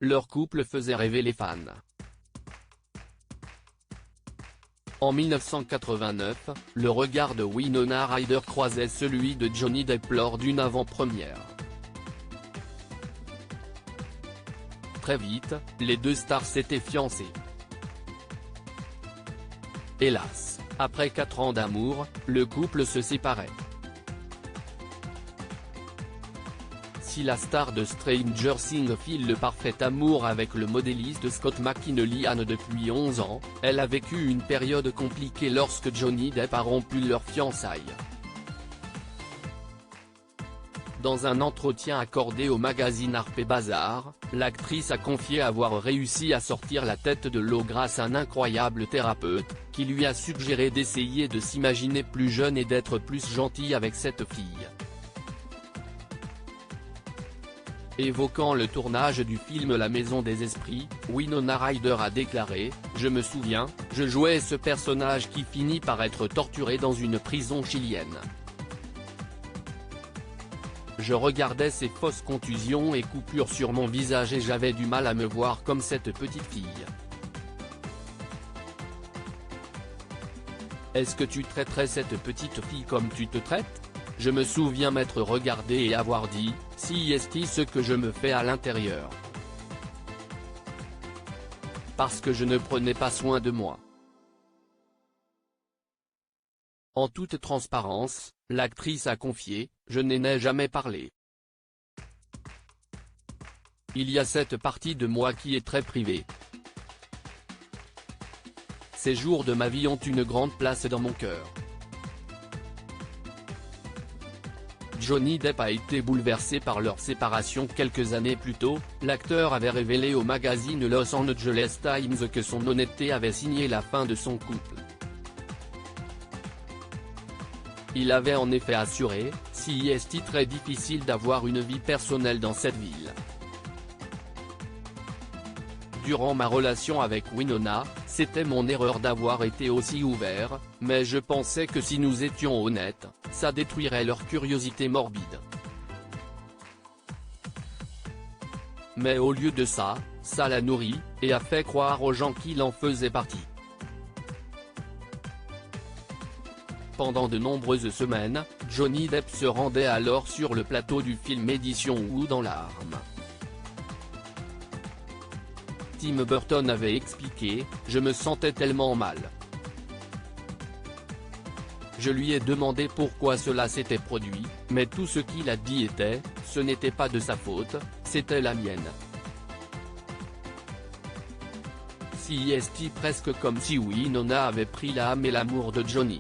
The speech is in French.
leur couple faisait rêver les fans. En 1989, le regard de Winona Ryder croisait celui de Johnny Depp lors d'une avant-première. Très vite, les deux stars s'étaient fiancées. Hélas, après 4 ans d'amour, le couple se séparait. Si la star de Stranger Things file le parfait amour avec le modéliste Scott McKinley depuis 11 ans, elle a vécu une période compliquée lorsque Johnny Depp a rompu leurs fiançailles. Dans un entretien accordé au magazine Harper's Bazaar, l'actrice a confié avoir réussi à sortir la tête de l'eau grâce à un incroyable thérapeute, qui lui a suggéré d'essayer de s'imaginer plus jeune et d'être plus gentille avec cette fille. Évoquant le tournage du film La Maison des Esprits, Winona Ryder a déclaré « Je me souviens, je jouais ce personnage qui finit par être torturé dans une prison chilienne. Je regardais ces fausses contusions et coupures sur mon visage et j'avais du mal à me voir comme cette petite fille. Est-ce que tu traiterais cette petite fille comme tu te traites ? Je me souviens m'être regardé et avoir dit, si est ce que je me fais à l'intérieur. Parce que je ne prenais pas soin de moi. » En toute transparence, l'actrice a confié, « Je n'en ai jamais parlé. Il y a cette partie de moi qui est très privée. Ces jours de ma vie ont une grande place dans mon cœur. » Johnny Depp a été bouleversé par leur séparation quelques années plus tôt, l'acteur avait révélé au magazine Los Angeles Times que son honnêteté avait signé la fin de son couple. Il avait en effet assuré, « Si est très difficile d'avoir une vie personnelle dans cette ville. Durant ma relation avec Winona, c'était mon erreur d'avoir été aussi ouvert, mais je pensais que si nous étions honnêtes, ça détruirait leur curiosité morbide. Mais au lieu de ça, ça la nourrit, et a fait croire aux gens qu'il en faisait partie. » Pendant de nombreuses semaines, Johnny Depp se rendait alors sur le plateau du film Édition Wood en larmes. Tim Burton avait expliqué, « Je me sentais tellement mal. Je lui ai demandé pourquoi cela s'était produit, mais tout ce qu'il a dit était, ce n'était pas de sa faute, c'était la mienne. Si presque comme si Winona avait pris l'âme et l'amour de Johnny.